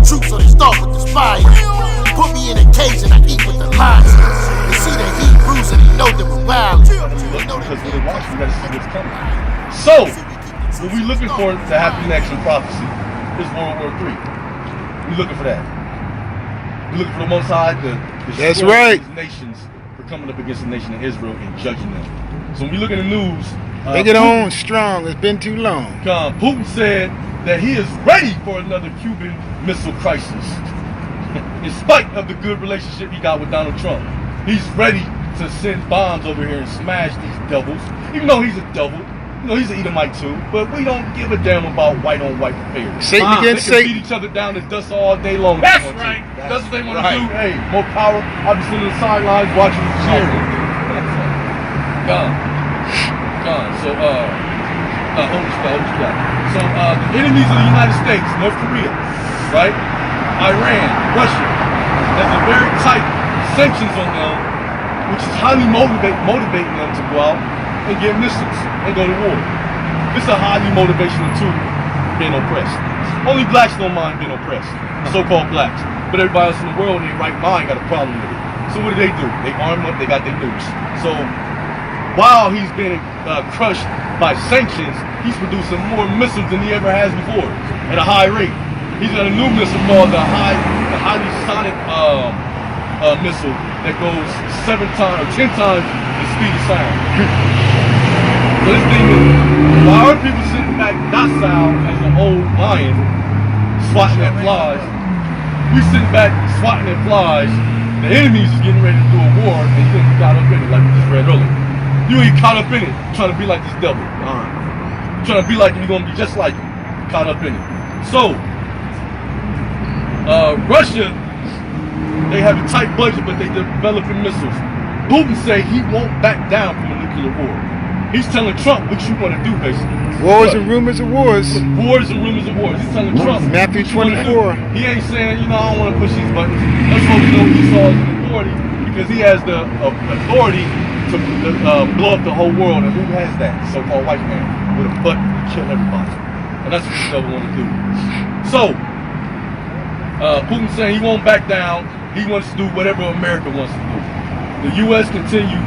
truth, so they start with the spies. Put me in a cage and I eat with the lions. They see the Hebrews and they know that we're wild. Because when they watch, we gotta see what's coming. So, what we looking for to happen next in prophecy is World War III. We looking for that. We looking for the Most High to destroy these nations for coming up against the nation of Israel and judging them. So when we look in the news, they get on strong. It's been too long. Putin said that he is ready for another Cuban Missile Crisis. In spite of the good relationship he got with Donald Trump, he's ready to send bombs over here and smash these devils. Even though he's a devil, you know, he's an Edomite too, but we don't give a damn about white on white affairs. Satan against Satan. They can beat each other down to dust all day long. That's right. That's what they want to do. Hey, more power. I'll be sitting on the sidelines watching the cheering. So, So, the enemies of the United States, North Korea, right? Iran, Russia, there's a very tight sanctions on them, which is highly motivating them to go out and get missiles and go to war. This is a highly motivational tool being oppressed. Only blacks don't mind being oppressed, so-called blacks. But everybody else in the world in their right mind got a problem with it. So what do? They arm up, they got their nukes. So while he's being crushed by sanctions, he's producing more missiles than he ever has before at a high rate. He's got a new missile called the highly sonic missile that goes 7 times or 10 times the speed of sound. So this thing is, while our people sitting back docile as an old lion swatting at flies, we sitting back swatting at flies. The enemies is getting ready to do a war, and you're gonna get caught up in it like we just read earlier. You ain't caught up in it, trying to be like this devil. Trying to be like him, you're gonna be just like him, caught up in it. So, Russia, they have a tight budget, but they developing missiles. Putin say he won't back down from a nuclear war. He's telling Trump what you want to do, basically. Wars and rumors of wars. Wars and rumors of wars. He's telling Trump. Matthew 24. He ain't saying, you know, I don't want to push these buttons. Let's hope you know Esau is an authority, because he has the authority to blow up the whole world. And who has that? So-called white man with a button to kill everybody. And that's what the devil want to do. So, Putin saying he won't back down. He wants to do whatever America wants to do. The U.S. continue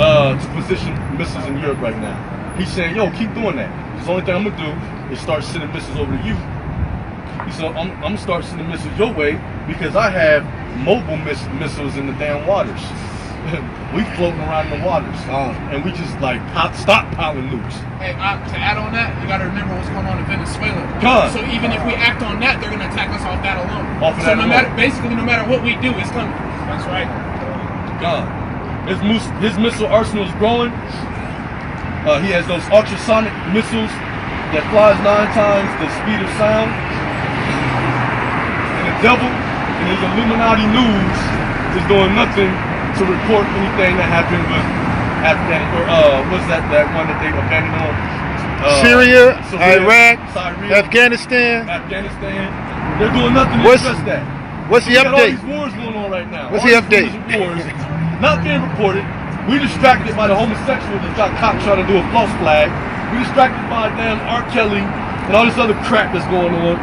to position missiles in Europe right now. He's saying, yo, keep doing that. The only thing I'm going to do is start sending missiles over to you. He said, I'm going to start sending missiles your way because I have mobile missiles in the damn waters. We floating around in the waters. And we just like stockpiling nukes. Hey, to add on that, you got to remember what's going on in Venezuela. So even if we act on that, they're going to attack us off that alone. Basically, no matter what we do, it's coming. That's right. His missile arsenal is growing. He has those ultrasonic missiles that flies 9 times the speed of sound. And the devil and his Illuminati news is doing nothing to report anything that happened with Afghanistan, or what's that one that they abandoned on? Syria, Iraq, Afghanistan. They're doing nothing to address that. What's the update? All these wars going on right now. What's the update? Wars not being reported. We distracted by the homosexual that got caught trying to do a false flag. We distracted by damn R. Kelly and all this other crap that's going on.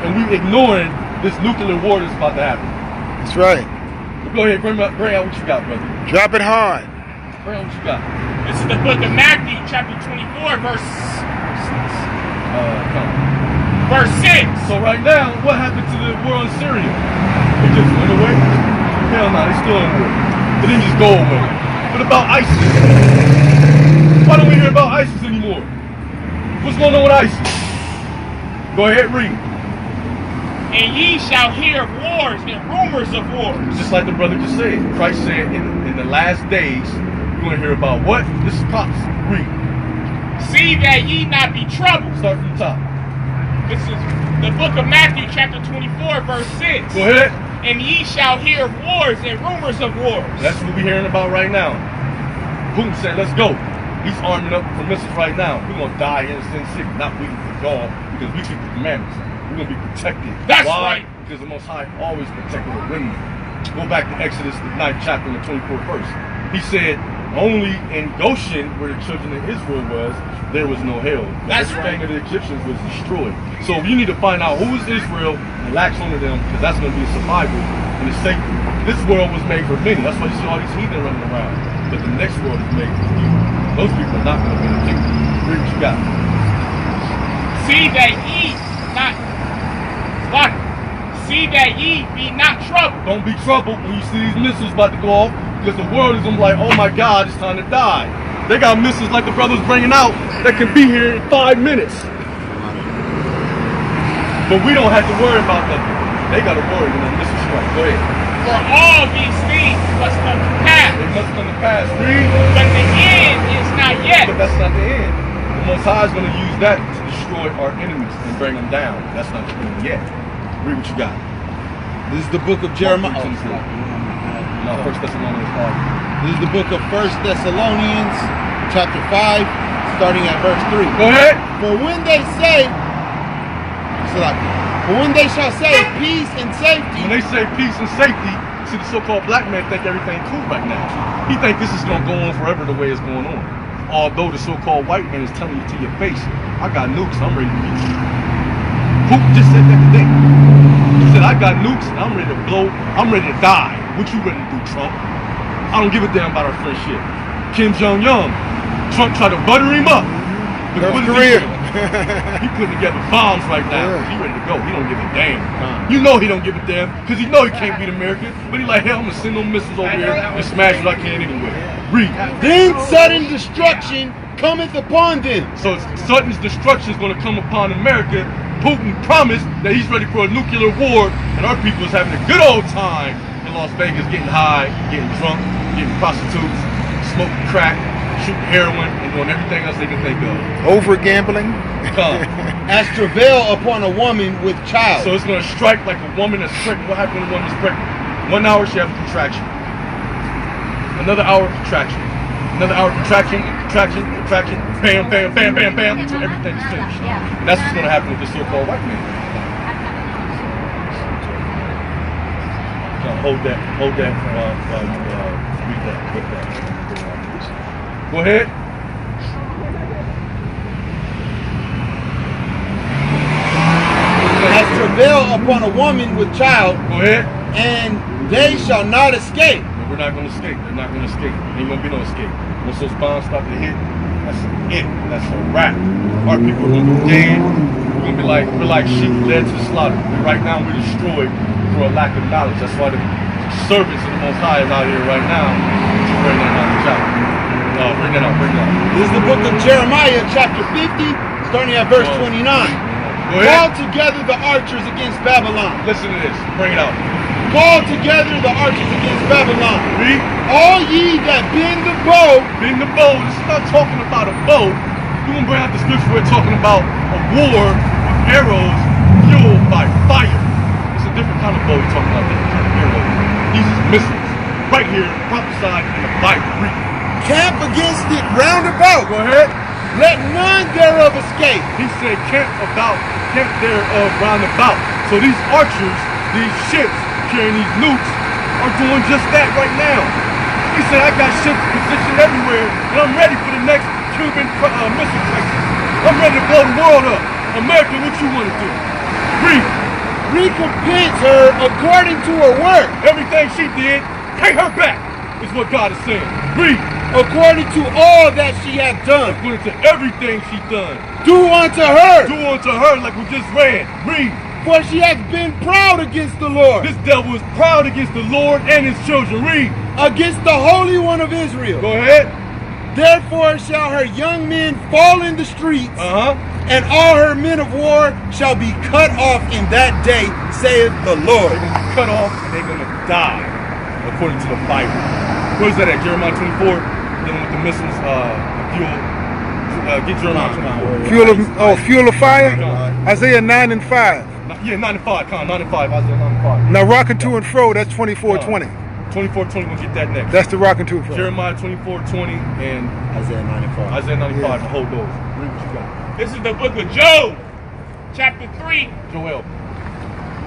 And we ignoring this nuclear war that's about to happen. That's right. Go ahead, bring out what you got, brother. Drop it hard. Bring out what you got. This is the book of Matthew, chapter 24, verse 6. So right now, what happened to the war in Syria? It just went away? Hell no, they still in war. It didn't just go away. What about ISIS? Why don't we hear about ISIS anymore? What's going on with ISIS? Go ahead, read. And ye shall hear of wars and rumors of wars. Just like the brother just said. Christ said in the last days, you're going to hear about what? This is prophecy. Read. See that ye not be troubled. Start from the top. This is the book of Matthew, chapter 24, verse 6. Go ahead. And ye shall hear of wars and rumors of wars. That's what we're hearing about right now. Putin said, let's go. He's arming up for missiles right now. We're going to die in Sin City, not we gone, because we keep the commandments. We're going to be protected. That's Why? right. Because the Most High always protected the women. Go back to Exodus, the 9th chapter, and the 24th verse. He said, Only in Goshen, where the children of Israel was, there was no hell. That's everything of the Egyptians was destroyed. So you need to find out who is Israel and latch onto them, because that's going to be a survival and a safety. This world was made for many. That's why you see all these heathen running around. But the next world is made for few. Those people are not going to be in the kingdom. Read what you got. See that ye not what? See that ye be not troubled. Don't be troubled when you see these missiles about to go off, because the world is gonna be like, oh my God, it's time to die. They got missiles like the brothers bringing out that can be here in 5 minutes. But we don't have to worry about nothing. They got to worry when the missile strike. Go ahead. For all these things must come to pass. They must come to pass. Read. But the end is not yet. But that's not the end. The Most High is going to use that to destroy our enemies and bring them down. That's not the end yet. Read what you got. This is the book of Jeremiah. No, 1 Thessalonians 5. This is the book of 1 Thessalonians, chapter 5, starting at verse 3. Go ahead. For when they shall say peace and safety. When they say peace and safety, see, the so-called black man think everything cool right now. He think this is going to go on forever the way it's going on. Although the so-called white man is telling you to your face, I got nukes, I'm ready to beat you. Putin just said that today. He said, I got nukes, and I'm ready to blow, I'm ready to die. What you ready to do, Trump? I don't give a damn about our friendship. Kim Jong-un, Trump tried to butter him up. North Korea. He putting together bombs right now. He ready to go. He don't give a damn. You know he don't give a damn, because he know he can't beat America. But he like, hell, I'm going to send them missiles over here and smash what I can anyway. Read. Then sudden destruction cometh upon them. So sudden destruction is going to come upon America. Putin promised that he's ready for a nuclear war, and our people is having a good old time in Las Vegas, getting high, getting drunk, getting prostitutes, smoking crack, shooting heroin, and doing everything else they can think of. Over gambling. As travail upon a woman with child. So it's going to strike like a woman that's pregnant. What happens when a woman is pregnant? 1 hour she has a contraction. Another hour contraction. Another hour contraction, contraction, contraction. Bam, bam, bam, bam, bam. Until everything's finished. And that's what's going to happen with this so-called white man. Hold that. Read that. Go ahead. As travail upon a woman with child. Go ahead. And they shall not escape. We're not going to escape. They're not going to escape. There ain't going to be no escape. Once those bombs start to hit, that's it. That's a wrap. Our people are going to be dead. We're going to be like, we're like sheep led to the slaughter. And right now we're destroyed for a lack of knowledge. That's why the servants of the Most High is out here right now to bring that knowledge out. Bring that out. This is the book of Jeremiah, chapter 50, starting at verse 29. Call together the archers against Babylon. Listen to this. Bring it out. Call together the archers against Babylon. Read. All ye that bend the bow. Bend the bow. This is not talking about a bow. We're going to bring out the scripture. We're talking about a war with arrows fueled by fire. It's a different kind of bow. We're talking about different kind of arrows. These are missiles. Right here, prophesied in the Bible. Read. Camp against it round about. Go ahead. Let none thereof escape. He said camp thereof round about. So these archers, these ships carrying these nukes are doing just that right now. He said, I got ships positioned everywhere, and I'm ready for the next Cuban missile crisis. I'm ready to blow the world up. America, what you want to do? Read. Recompense her according to her work. Everything she did, pay her back, is what God is saying. Read. According to all that she hath done. According to everything she done. Do unto her. Do unto her like we just read. Read. For she hath been proud against the Lord. This devil is proud against the Lord and his children. Read. Against the Holy One of Israel. Go ahead. Therefore shall her young men fall in the streets, and all her men of war shall be cut off in that day, saith the Lord. They're going to be cut off and they're going to die, according to the Bible. Where's that at? Jeremiah 24? Dealing with the missiles, fuel. Get Jeremiah 24. Fuel of fire? Isaiah 9 and 5. Yeah, 9 and 5. 9 and 5. Isaiah 9 and 5. Now rocking to and fro, that's 24:20. 24:20, we'll get that next. That's the rocking to and fro. Jeremiah 24:20 and Isaiah 95. Isaiah 95, the whole those. Read what you got. This is the book of Job, chapter 3. Joel.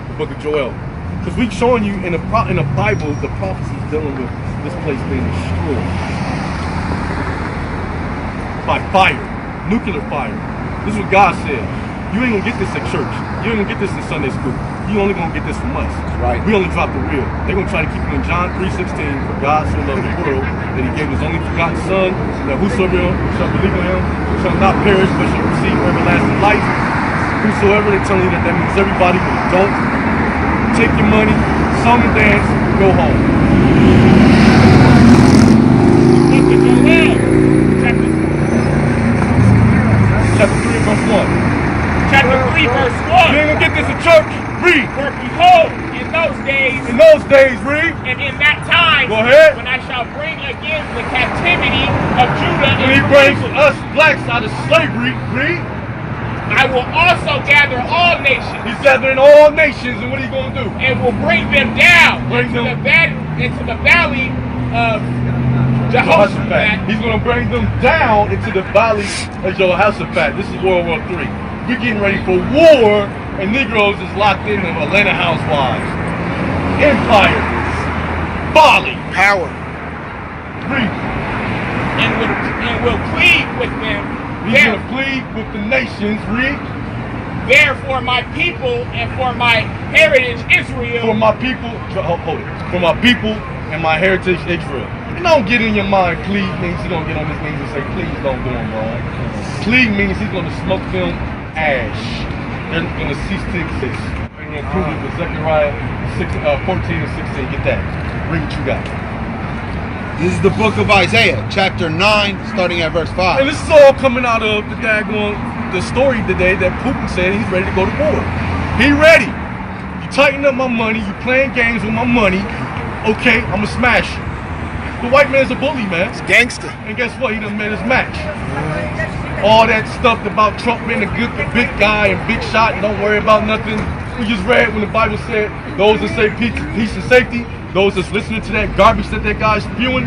The book of Joel. Because we're showing you in the Bible the prophecies dealing with this place being destroyed. by fire, nuclear fire. This is what God said. You ain't gonna get this at church. You ain't gonna get this in Sunday school. You only gonna get this from us. Right. We only drop the wheel. They're gonna try to keep you in John 3:16. For God so loved the world that He gave His only begotten Son, that whosoever shall believe in Him shall not perish but shall receive everlasting life. Whosoever, they tell you that means everybody, but don't. Take your money, song and dance, go home. Chapter 3 verse 1. Chapter 3 verse 1. You ain't gonna get this in church. Read. For behold, in those days, read. and in that time, Go ahead. when I shall bring again the captivity of Judah When and He brings Jerusalem, us blacks out of slavery, read. I will also gather all nations. He's gathering all nations, and what are you gonna do? And will bring them down Bring into them- the valley of Jehoshaphat. He's gonna bring them down into the valley of Jehoshaphat. This is World War III. We're getting ready for war, and Negroes is locked in them Atlanta housewives. Empire, folly, Power. read. and will plead with them. He's gonna plead with the nations, read. Therefore, my people and for my heritage Israel. For my people, hold it. For my people and my heritage Israel. And don't get in your mind, plead means he's gonna get on his knees and say, please don't do him wrong. Plead means he's gonna smoke them ash. They're gonna cease to exist. And we're gonna prove it with Zechariah 14 and 16. Get that. Read what you got. This is the book of Isaiah, chapter 9, starting at verse 5. And this is all coming out of the story today that Putin said he's ready to go to war. He ready. You tighten up my money, you playing games with my money. Okay, I'ma smash you. The white man's a bully, man. It's gangster. And guess what? He done made his match. All that stuff about Trump being a big guy and big shot and don't worry about nothing. We just read when the Bible said those that say peace and safety, those that's listening to that garbage that guy's spewing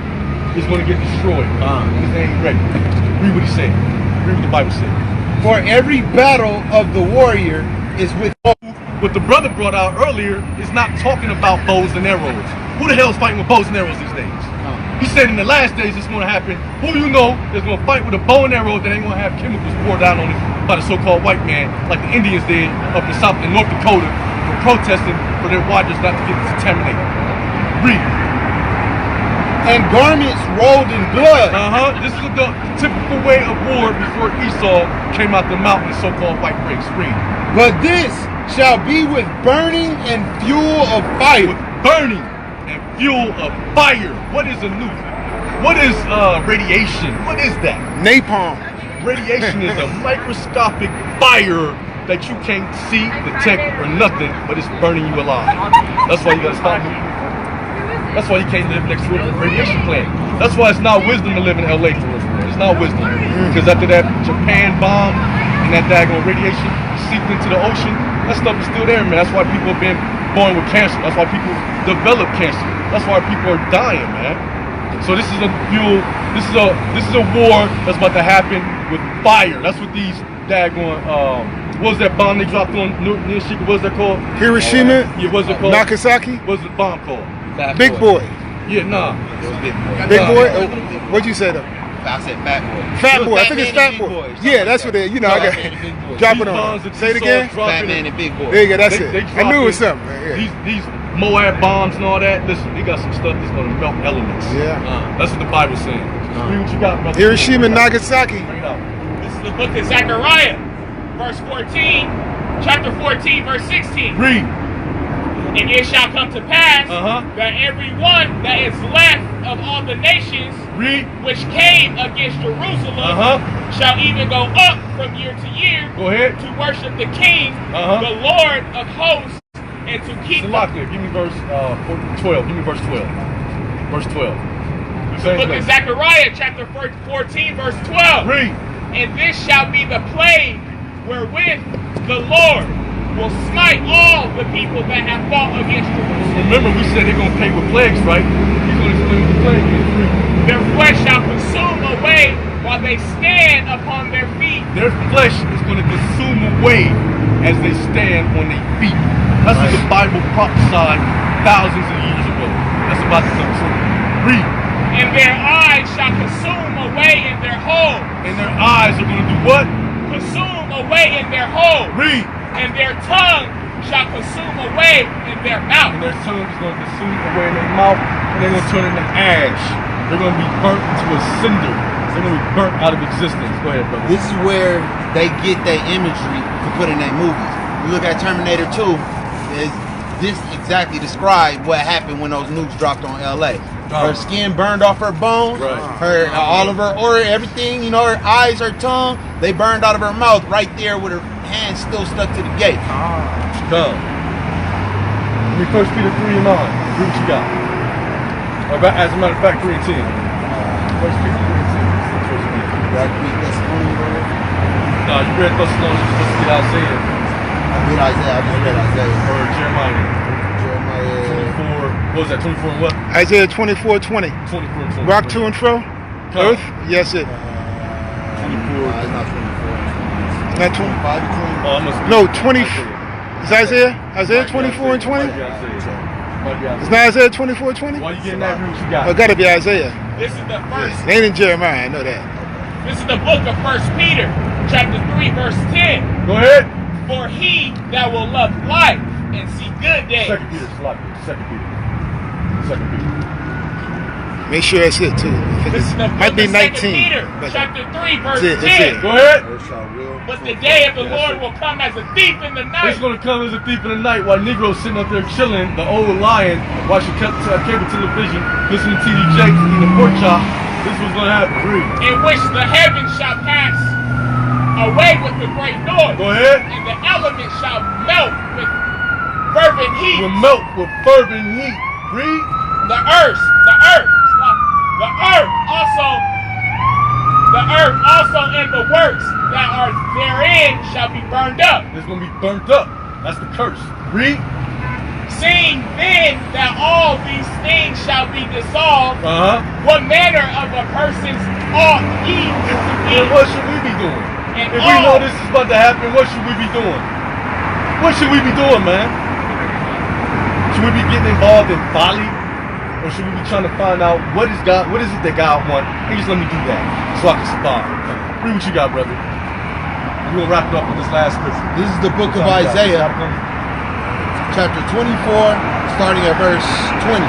is going to get destroyed. Because they ain't ready. Read what he said. Read what the Bible said. For every battle of the warrior is with. What the brother brought out earlier is not talking about bows and arrows. Who the hell is fighting with bows and arrows these days? He said in the last days it's going to happen. Who you know is going to fight with a bow and arrow that ain't going to have chemicals poured out on it by the so-called white man, like the Indians did up in South and North Dakota for protesting for their waters not to get contaminated. Read. And garments rolled in blood. This is the typical way of war before Esau came out the mountain, the so-called white race. Read. But this shall be with burning and fuel of fire. With burning and fuel of fire. What is a nuke? What is radiation? What is that? Napalm. Radiation is a microscopic fire that you can't see, detect, or nothing, but it's burning you alive. That's why you gotta stop moving. That's why you can't live next to a radiation plant. That's why it's not wisdom to live in LA for real. It's not wisdom. Because after that Japan bomb and that daggone radiation seeped into the ocean, that stuff is still there, man. That's why people have been born with cancer. That's why people develop cancer. That's why people are dying, man. So this is a fuel. This is a war that's about to happen with fire. That's what these daggone what was that bomb they dropped on Hiroshima? What's that called? Hiroshima. Yeah, what's it called? Nagasaki. What's the bomb called? Big boy. Yeah, nah. Big boy. What'd you say though? I said fat boy. Fat boy. I think it's fat Fat Man and boy. Big Boy, Yeah, that's what it is. You know, I got drop it on. Say it again. Fat Man and Big Boy. There you go. That's it. They I knew it was dropping something. Yeah. These Moab bombs and all that. Listen, they got some stuff that's gonna melt elements. Yeah. That's what the Bible's saying. Read what you got, brother. Hiroshima, Nagasaki. Bring it out. This is the book of Zechariah, verse 14, chapter 14, verse 16. Read. And it shall come to pass Uh-huh. that every one that is left of all the nations Read. which came against Jerusalem shall even go up from year to year Go ahead. to worship the King, Uh-huh. the Lord of hosts, and to keep It's locked there. Give me verse 12. Give me verse 12. Verse 12. the book of Zechariah, chapter 14, verse 12. Read. And this shall be the plague wherewith the Lord will smite all the people that have fought against Jerusalem. Remember, we said they're going to pay with plagues, right? He's going to explain what the plague is. Read. Their flesh shall consume away while they stand upon their feet. Their flesh is going to consume away as they stand on their feet. That's what the Bible prophesied thousands of years ago. That's about to come true. Read. And their eyes shall consume away in their hole. And their eyes are going to do what? Consume away in their hole. Read. And their tongue shall consume away in their mouth. And their tongue is going to consume away in their mouth, and they're going to turn into ash. They're going to be burnt into a cinder. They're going to be burnt out of existence. Go ahead, brother. This is where they get their imagery to put in their movies. You look at Terminator 2, this exactly described what happened when those nukes dropped on LA. Her skin burned off her bones, her all of her aura, everything, you know, her eyes, her tongue, they burned out of her mouth right there with her hands still stuck to the gate. Come. Give me 1 Peter 3 and 9. Read what you got. As a matter of fact, 3 and 10. 1 Peter 3 and 10. No, you read Thessalonians, you're supposed to get Isaiah. I just read Isaiah. Or Jeremiah. 24, what was that, 24 and what? Isaiah 24:20. 24 and 20. Rock to and fro. Earth. Yes, it. 24. It's not 24. It's not 20. 25 to 20. Oh, I must be. No, 20. Is Isaiah? Isaiah 24 and 20? It's not Isaiah 24:20? Why you getting that? Read what you got. Oh, it gotta be Isaiah. This is the first. It ain't in Jeremiah, I know that. This is the book of 1 Peter, chapter 3, verse 10. Go ahead. For he that will love life and see good days. 2 Peter, Second Peter. Make sure that's it too. This is the Might book be of 2 19. Peter, but chapter 3, verse That's 10. it. Go ahead. But the day of the Lord will come as a thief in the night. It's going to come as a thief in the night while Negroes sitting up there chilling, the old lion, watching cable television, listening to TD Jakes, eating a pork chop. This is what's going to happen. Read. In which the heavens shall pass away with a great noise. Go ahead. And the elements shall melt with fervent heat. Will melt with fervent heat. Read. The earth also and the works that are therein shall be burned up. It's going to be burnt up. That's the curse. Read. Seeing then that all these things shall be dissolved, what manner of a person's ought ye to be? And what should we be doing? And if we know this is about to happen, what should we be doing? What should we be doing, man? Should we be getting involved in folly? Or should we be trying to find out what is it that God wants? And just let me do that so I can survive. Read what you got, brother. We're going to wrap it up with this last scripture. This is the book of Isaiah, chapter 24, starting at verse 20.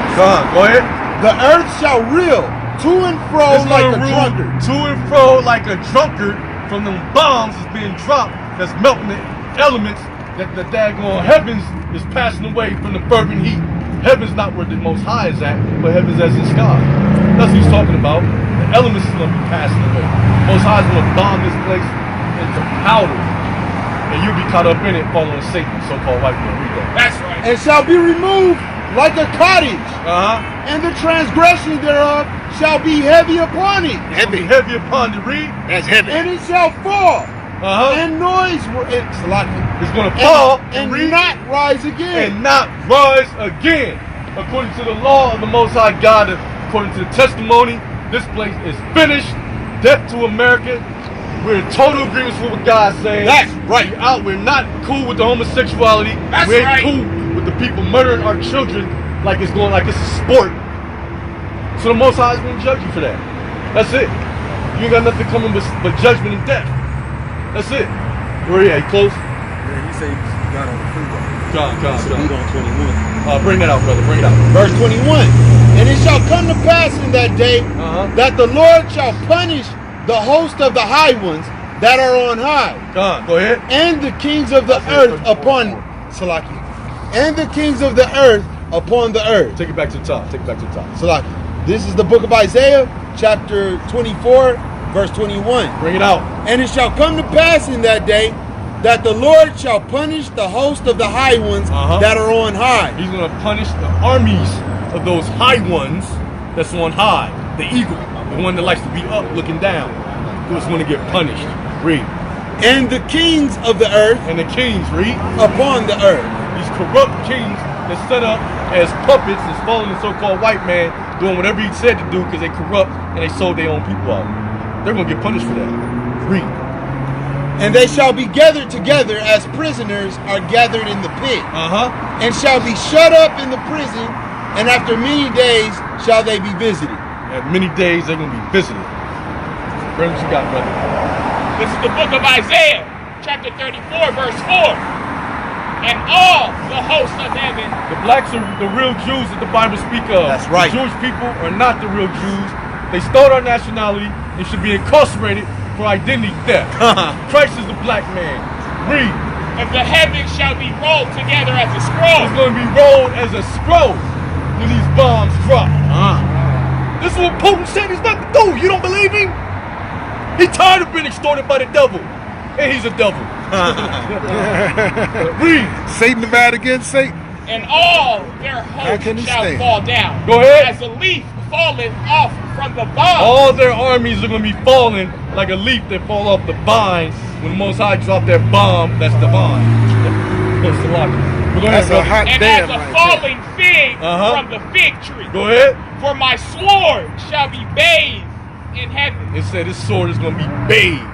Go ahead. The earth shall reel to and fro like a drunkard. To and fro like a drunkard from them bombs that's being dropped that's melting the elements that the daggone heavens is passing away from the fervent heat. Heaven's not where the Most High is at, but heaven's as in sky. That's what he's talking about. The elements is going to be passing away. Most High is going to bomb this place into powder. And you'll be caught up in it following Satan, so-called white man. Read that. That's right. And shall be removed like a cottage. And the transgression thereof shall be heavy upon it. Heavy upon the read. That's heavy. And it shall fall. And noise it's going to fall and not rise again. And not rise again. According to the law of the Most High God, according to the testimony, this place is finished. Death to America. We're in total agreement with what God's saying. That's right. We're not cool with the homosexuality. That's we ain't right. cool with the people murdering our children like it's a sport. So the Most High is going to judge you for that. That's it. You ain't got nothing coming but judgment and death. That's it. Where are you at? You close? Yeah, he said he got on the freeway. Come. We on 21. Bring that out, brother. Bring it out. Verse 21. And it shall come to pass in that day that the Lord shall punish the host of the high ones that are on high. Go ahead. And the kings of the earth upon Salaki. And the kings of the earth upon the earth. Take it back to the top. Salaki. This is the book of Isaiah, chapter 24, verse 21. Bring it out. And it shall come to pass in that day that the Lord shall punish the host of the high ones that are on high. He's going to punish the armies of those high ones that's on high. The eagle, the one that likes to be up looking down, who's going to get punished. Read. And the kings of the earth. And the kings, read. Upon the earth. These corrupt kings that set up as puppets and following the so-called white man, doing whatever he said to do because they corrupt and they sold their own people out. They're going to get punished for that. Read. And they shall be gathered together as prisoners are gathered in the pit. And shall be shut up in the prison, and after many days shall they be visited. At many days they're going to be visited. Bring what you got, brother. This is the book of Isaiah, chapter 34, verse 4. And all the hosts of heaven. The blacks are the real Jews that the Bible speak of. That's right. The Jewish people are not the real Jews. They stole our nationality and should be incarcerated for identity theft. Christ is the black man. Read. And the heavens shall be rolled together as a scroll. It's going to be rolled as a scroll when these bombs drop. This is what Putin said he's about to do. You don't believe him? He's tired of being extorted by the devil. And he's a devil. Read. Satan divided against Satan. And all their hosts shall fall down. Go ahead. As a leaf falling off from the vine. All their armies are going to be falling like a leaf that fall off the vine. When the Most High drop that bomb, that's the vine. That's the logic. That's a hot and damn as a right falling fig from the fig tree. Go ahead. For my sword shall be bathed in heaven. It said this sword is going to be bathed.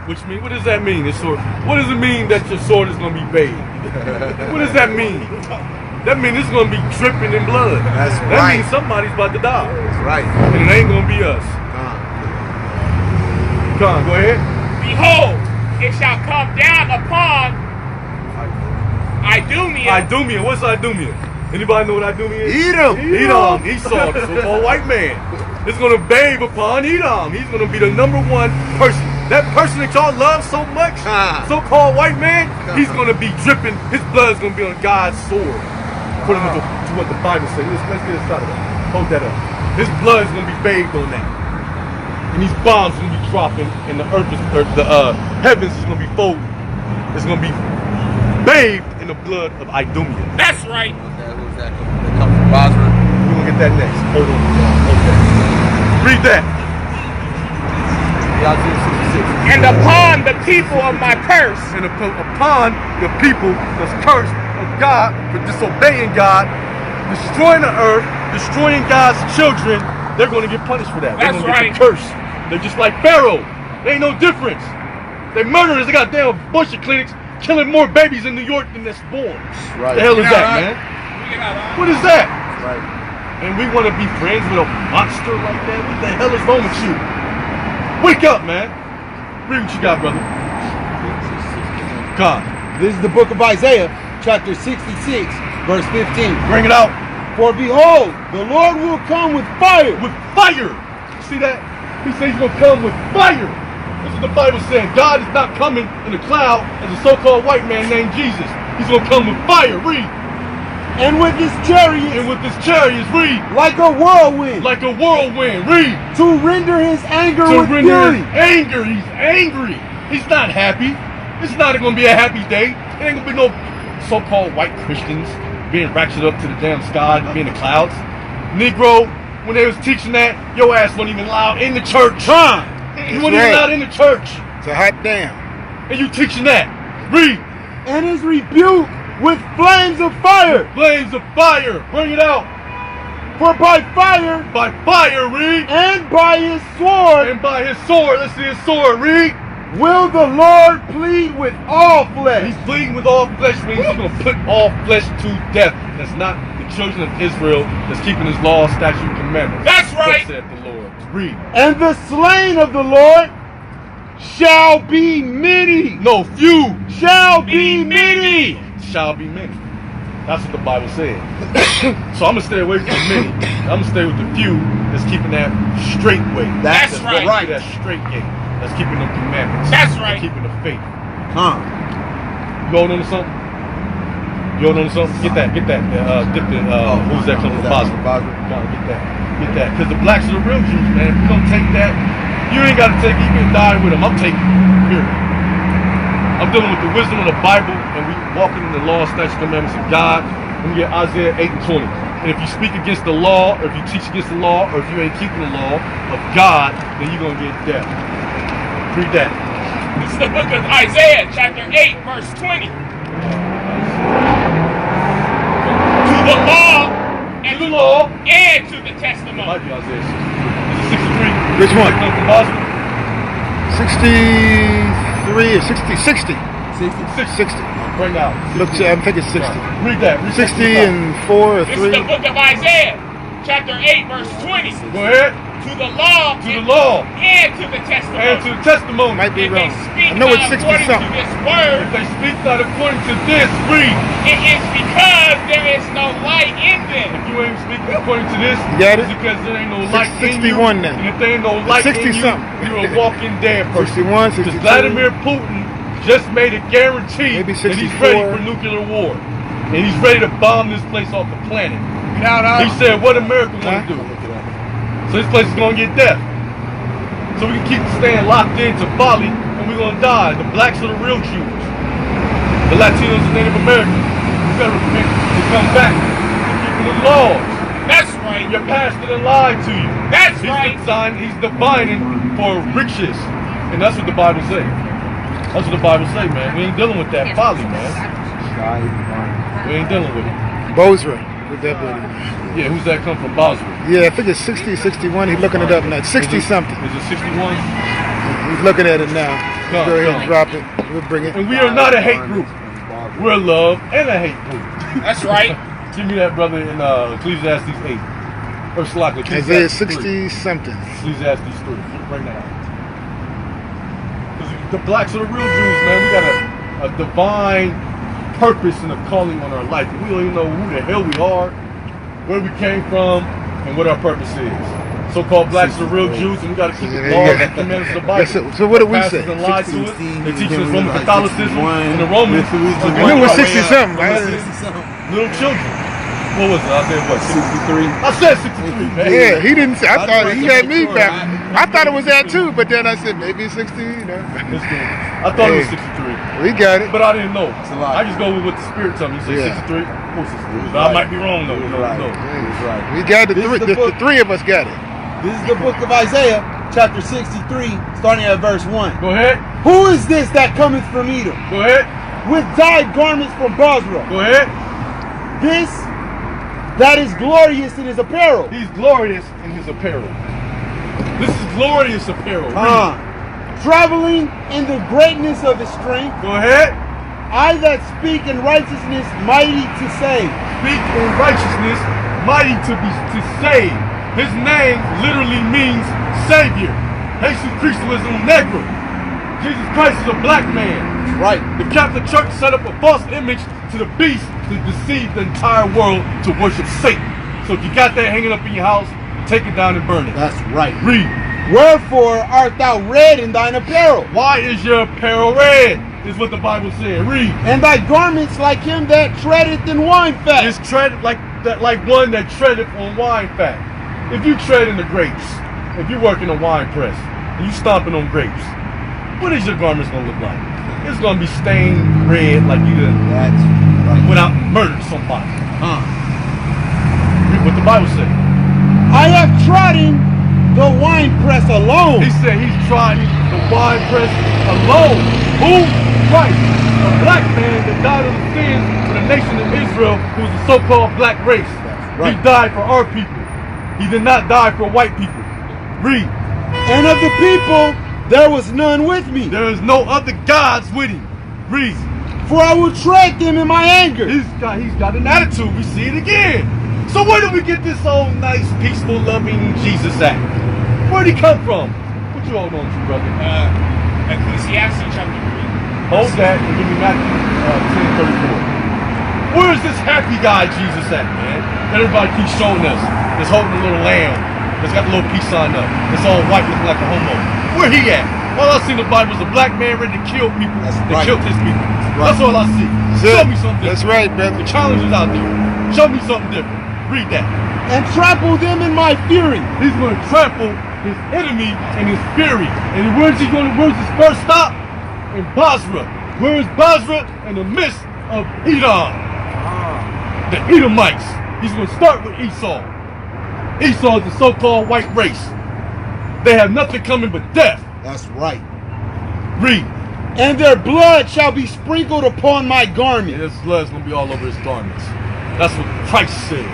Which means, what does that mean? This sword. What does it mean that your sword is going to be bathed? What does that mean? That means it's going to be dripping in blood. That's that right. means somebody's about to die. That's right. And it ain't going to be us. Come on, go ahead. Behold, it shall come down upon Idumea. Idumea. What's Idumea? Anybody know what Idumea is? Edom. Edom. Esau, the so-called white man. It's going to bathe upon Edom. He's going to be the #1 person. That person that y'all love so much, so-called white man, he's going to be dripping. His blood is going to be on God's sword. According to what the Bible says. Let's get a shot of that. Hold that up. His blood is going to be bathed on that. And these bombs are going to be dropping, and the heavens is going to be folded. It's going to be bathed in the blood of Idumea. That's right. Who's that? That comes from Basra. We're going to get that next. Hold on. Okay. Read that. And upon the people of my curse. And upon the people that's cursed of God for disobeying God, destroying the earth, destroying God's children, they're going to get punished for that. They're That's going to right. get the curse. They're just like Pharaoh. They ain't no difference. They murderers. They got damn abortion clinics killing more babies in New York than that's born. Right. The hell is that, man? What is that? Right. And we want to be friends with a monster like that? What the hell is wrong with you? Wake up, man. Read what you got, brother. God. This is the book of Isaiah, chapter 66, verse 15. Bring it out. For behold, the Lord will come with fire. With fire. See that? He says he's going to come with fire. This is what the Bible saying. God is not coming in a cloud as a so-called white man named Jesus. He's going to come with fire. Read. And with his chariots. And with his chariots. Read. Like a whirlwind. Like a whirlwind. Read. To render his anger To with render fury. his anger. He's angry. He's not happy. It's not going to be a happy day. There ain't going to be no so-called white Christians being ratcheted up to the damn sky and being in the clouds. Negro, when they was teaching that, your ass wasn't even allowed in the church. You wasn't even allowed in the church. It's a hot damn. And you teaching that. Read. And his rebuke with flames of fire. Flames of fire. Bring it out. For by fire. By fire, read. And by his sword. And by his sword. Let's see his sword. Read. Will the Lord plead with all flesh. He's pleading with all flesh means he's going to put all flesh to death. That's not the children of Israel that's keeping his law, statute, commandments. That's right. Thus said the Lord. Read. And the slain of the Lord shall be many. No, few. Shall be many. Shall be many. That's what the Bible said. So I'm going to stay away from the many. I'm going to stay with the few that's keeping that straight way. That's right. Right. That straight gate. That's keeping them commandments. That's right. Keeping the faith. Huh. You holding on to something? You holding on to something? Get that. Who's that coming from Basra? Get that. Because the blacks are the real Jews, man. If you don't take that, you ain't got to take it. You can die with them. I'm taking it. Period. I'm dealing with the wisdom of the Bible, and we walking in the law, statutes, commandments of God. Let me get Isaiah 8 and 20. And if you speak against the law, or if you teach against the law, or if you ain't keeping the law of God, then you're going to get death. Read that. This is the book of Isaiah, chapter 8, verse 20. To the law and To the law and to the testimony. Might be Isaiah 60. Is it 63? Which one? Come from Basra? 63 or 60? 60. 60. Bring out. Look, I'm thinking 60. Read that. Read 60 that. and 4 or This 3. is the book of Isaiah, chapter 8, verse 20. Go ahead. to the law, and to the testimony. Might be if wrong. they speak I know it's not 60 according something. to this word, If they speak not according to this, read. it is because there is no light in them. If you ain't speaking according to this, You got it? it's because there ain't no light in you. 61 now. And if there ain't no light 60 in you, something. you're a walking dead person. 61, Because 62. Vladimir Putin just made a guarantee Maybe that he's 64. ready for nuclear war. And he's ready to bomb this place off the planet. He said, what America want to do? So this place is going to get death. So we can keep staying locked into Bali, and we're going to die. The blacks are the real Jews. The Latinos and Native Americans. You better repent to come back to keeping the laws. That's right. Your pastor done lied to you. That's right. He's divining for riches. And that's what the Bible say. That's what the Bible say, man. We ain't dealing with that folly, man. We ain't dealing with it. Bozrah. With that video. Yeah, who's that come from? Basra. Yeah, I think it's 60, 61. He's looking it up now. 60 something. Is it 61? He's looking at it now. Come, Go ahead and come. drop it. We'll bring it. And we are not a hate group. We're a love and a hate group. That's right. Give me that, brother, in Ecclesiastes 8. Or Slack, Isaiah Ecclesiastes 60 something. Ecclesiastes 3. Bring that out. Because the blacks are the real Jews, man. We got a divine purpose and a calling on our life. We don't even know who the hell we are, where we came from, and what our purpose is. So-called blacks are the real Jews, and we got to keep the laws and commandments of the Bible. So what do we say? Pastors lied to us. They teach us Roman Catholicism and the Romans. I knew it was 60 something. Little children. What was it? I said what? 63. I said 63, man. Yeah, he didn't say. I thought he had me back. I thought it was that too, but then I said maybe 60. You know. It's good. I thought it was 63. We got it. But I didn't know. a lot. I just go with what the Spirit told me. He said 63. Of course it's 63. But I might be wrong though. No. We got it. The three of us got it. This is the book of Isaiah, chapter 63, starting at verse 1. Go ahead. Who is this that cometh from Edom, Go ahead. with dyed garments from Bozrah? Go ahead. This that is glorious in his apparel. He's glorious in his apparel. This is glorious apparel. Traveling in the greatness of his strength. Go ahead. I that speak in righteousness, mighty to save. Speak in righteousness, mighty to save. His name literally means Savior. Jesus Cristo is un negro. Jesus Christ is a black man. Right. The Catholic Church set up a false image to the beast to deceive the entire world to worship Satan. So if you got that hanging up in your house, take it down and burn it. That's right. Read. Wherefore art thou red in thine apparel, Why is your apparel red? Is what the Bible said. Read. and thy garments like him that treadeth in wine fat. It's treaded like one that treaded on wine fat. If you tread in the grapes, if you work in a wine press, and you stomping on grapes, what is your garments gonna look like? It's gonna be stained red like you done That's right. went out and murdered somebody. Read what the Bible said. I have trodden the wine press alone. He said he's trodden the wine press alone. Who? Christ. A black man that died of the sins for the nation of Israel, who was the so-called black race. Right. He died for our people. He did not die for white people. Read. And of the people there was none with me. There is no other gods with him. Read. For I will tread them in my anger. He's got an attitude. We see it again. So where did we get this old nice, peaceful, loving Jesus at? Where'd he come from? What you hold on to, brother? Ecclesiastes chapter 3. Hold that and give me Matthew 10:34. Where is this happy guy Jesus at, man? That everybody keeps showing us. That's holding a little lamb. That's got the little peace sign up. That's all white looking like a homo. Where he at? All I see in the Bible is a black man ready to kill people that killed his people. That's all I see. Show me something different. That's right, brother. The challenge is out there. Show me something different. Read that. And trample them in my fury. He's going to trample his enemy in his fury. And where's his first stop? In Basra. Where is Basra? In the midst of Edom. The Edomites. He's going to start with Esau. Esau is the so-called white race. They have nothing coming but death. That's right. Read. And their blood shall be sprinkled upon my garment. And his blood's going to be all over his garments. That's what Christ said.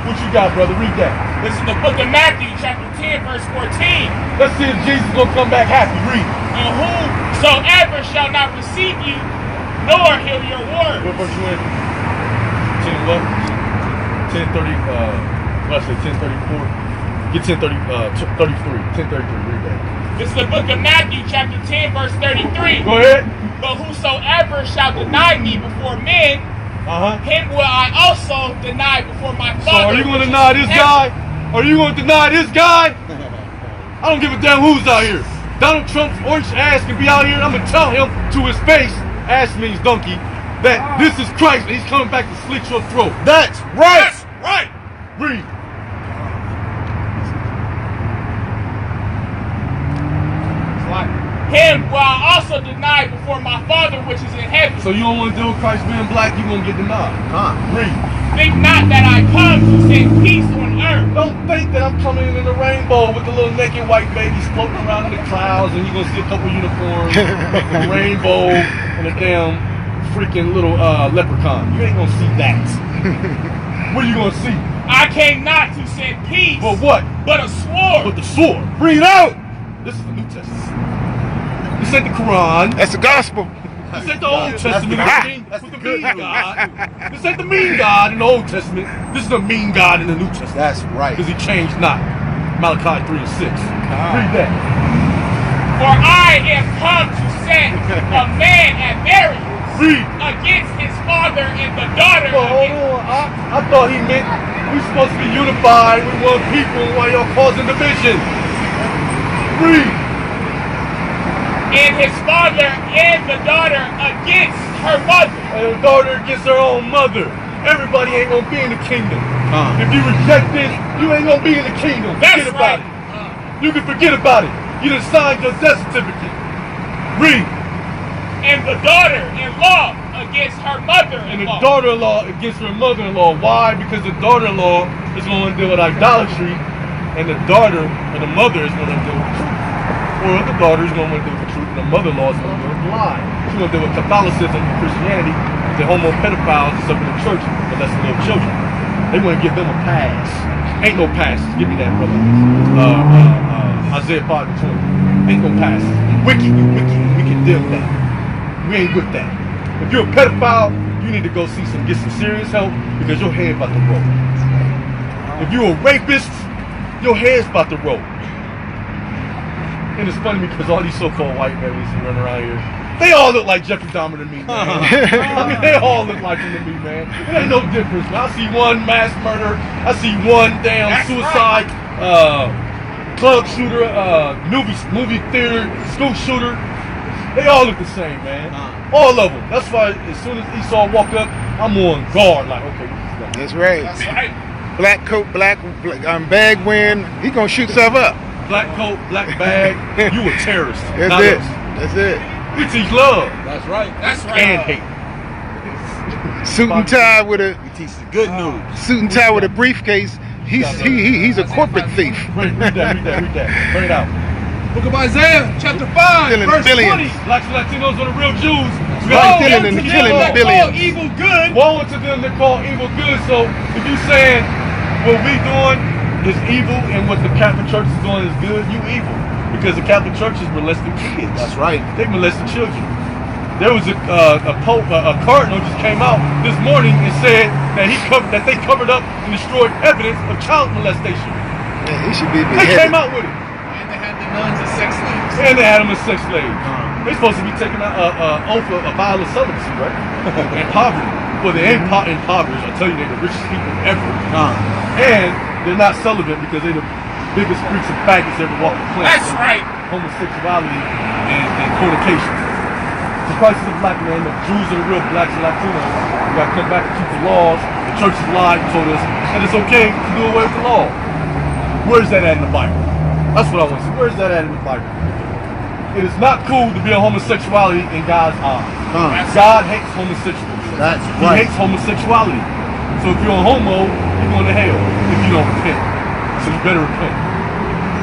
What you got, brother? Read that. This is the book of Matthew, chapter 10, verse 14. Let's see if Jesus is going to come back happy. Read. And whosoever shall not receive you, nor hear your word. What verse you in? 10 what? 10:30, I say 10:34. Get 1033. Read that. This is the book of Matthew, chapter 10, verse 33. Go ahead. But whosoever shall deny me before men, him will I also deny before my Father. So are you going to deny this guy? Are you going to deny this guy? I don't give a damn who's out here. Donald Trump's orange ass can be out here, and I'm going to tell him to his face, ass means donkey, that this is Christ, and he's coming back to slit your throat. That's right. That's right. Read. Him will I also deny before my Father which is in heaven. So you don't want to deal with Christ being black, you're going to get denied. Read. Think not that I come to send peace on earth. Don't think that I'm coming in the rainbow with the little naked white babies floating around in the clouds and you're going to see a couple uniforms, a rainbow, and a damn freaking little leprechaun. You ain't going to see that. What are you going to see? I came not to send peace. But what? But a sword. But the sword. Bring it out. This is the New Testament. This ain't the Quran. That's the gospel. This ain't the Old Testament with the mean God. This ain't the mean God in the Old Testament. This is the mean God in the New Testament. That's right. Because he changed not. Malachi 3 and 6. Read that. For I am come to set a man at variance against his father and the daughter. Well, hold on. I thought he meant we're supposed to be unified with one people while y'all causing division. Read. And his father and the daughter against her mother. And the daughter against her own mother. Everybody ain't gonna be in the kingdom. If you reject this, you ain't gonna be in the kingdom. That's Forget about right. it. You can forget about it. You done signed your death certificate. Read. And the daughter-in-law against her mother-in-law. And the daughter-in-law against her mother-in-law. Why? Because the daughter-in-law is going to deal with idolatry, and the daughter or the mother is going to deal with truth. Or the daughter is going to deal with truth, and the mother-in-law is going to deal with lie. She's going to deal with Catholicism and Christianity. The homo pedophiles is up in the church, but that's the little children. They want to give them a pass. Ain't no passes. Give me that, brother. Isaiah 5 and 20. Ain't no passes. Wicked, you wicked. We can deal with that. We ain't with that. If you're a pedophile, you need to go get some serious help because your head about to roll. If you're a rapist, your head's about to roll. And it's funny because all these so-called white men we see running around here, they all look like Jeffrey Dahmer to me, man. I mean, they all look like him to me, man. There ain't no difference, man. I see one mass murder. I see one damn suicide, club shooter, movie theater, school shooter. They all look the same, man. All of them. That's why as soon as Esau walked up, I'm on guard. Like, okay, that's right. That's right. Black coat, black bag wearing. He gonna shoot stuff up. Black coat, black bag. You a terrorist. That's not it. us. That's it. We teach love. That's right. That's right. And hate. Suit and tie with a We teach the good news. suit and tie with a briefcase. He's a corporate thief. Read that. Bring it out. Book of Isaiah, chapter 5, Killing verse billions. 20. Blacks and Latinos are the real Jews. Right, Woe killing unto them killing that billions. call evil good. Woe unto them that call evil good. So if you saying what we doing is evil and what the Catholic Church is doing is good, you evil. Because the Catholic Church is molesting kids. That's right. They molesting children. There was a cardinal just came out this morning and said that they covered up and destroyed evidence of child molestation. Man, he should be They came beheaded. out with it. And they had the nuns as sex slaves. And they had them as sex slaves. They're supposed to be taking an oath of a vow of celibacy, right? And poverty. Well, they ain't impoverished. I tell you, they're the richest people ever. And they're not celibate because they're the biggest freaks and faggots ever walked the planet. That's right. Homosexuality and fornication. So Christ is a black man. The Jews are the real blacks and Latinos. We got to come back and keep the laws. The church has lied and told us that it's okay to do away with the law. Where's that at in the Bible? That's what I want to see. Where's that at in the Bible? It is not cool to be a homosexuality in God's eyes. God hates homosexuals. That's He right. hates homosexuality. So if you're a homo, you're going to hell if you don't repent. So you better repent.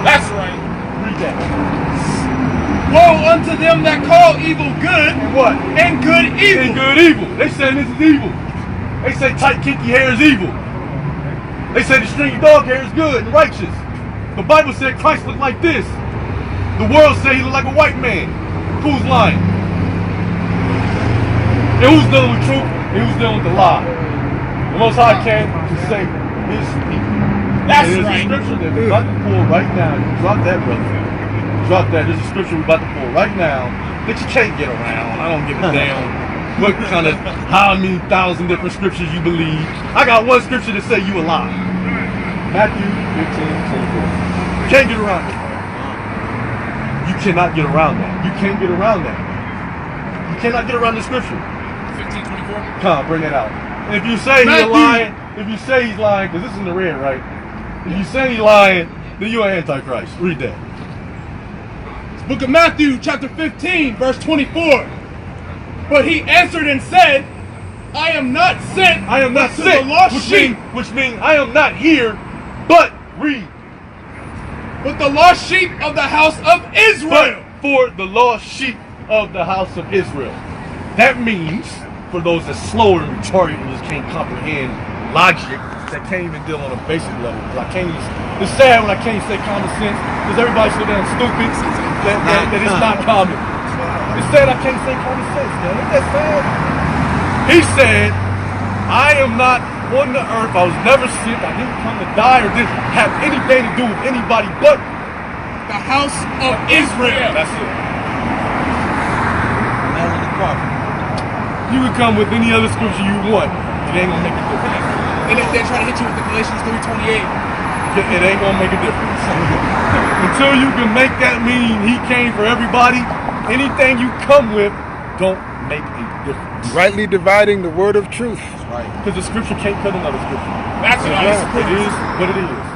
That's right. Read that. Woe unto them that call evil good And what? and good evil. And good evil. They say this is evil. They say tight kinky hair is evil. They say the stringy dog hair is good and righteous. The Bible said Christ looked like this. The world said he looked like a white man. Who's lying? And who's dealing with truth? And who's dealing with the lie? The Most High came to save his people. That's there's right. a scripture that we're about to pull right now. You drop that, brother. Drop that. There's a scripture we're about to pull right now that you can't get around. I don't give a damn what kind of, how many thousand different scriptures you believe. I got one scripture that say you a lie. Matthew 15:24. Can't get around it. You cannot get around that. You can't get around that. You cannot get around the scripture. 15:24. Come on, bring it out. And if you say he's lying, if you say he's lying, because this is in the red, right? If you say he's lying, then you're an antichrist. Read that. Book of Matthew, chapter 15, verse 24. But he answered and said, I am not sent. I am not to sent. The lost sheep. Which means I am not here, but read. But the lost sheep of the house of Israel. But for the lost sheep of the house of Israel. That means, for those that slow and retarded and just can't comprehend logic, that can't even deal on a basic level. I can't. It's sad when I can't say common sense because everybody's so damn stupid that it's not common. It's sad I can't say common sense, man. Isn't that sad? He said, I am not on the earth. I was never sick. I didn't come to die or didn't have anything to do with anybody but the house of Israel. That's it. You can come with any other scripture you want. It ain't gonna make a difference. And if they try to hit you with the Galatians 3:28, it ain't gonna make a difference. Until you can make that mean he came for everybody, anything you come with don't make a difference. Rightly dividing the word of truth. Right. Because the scripture can't cut another scripture. that's what I was It is what it is.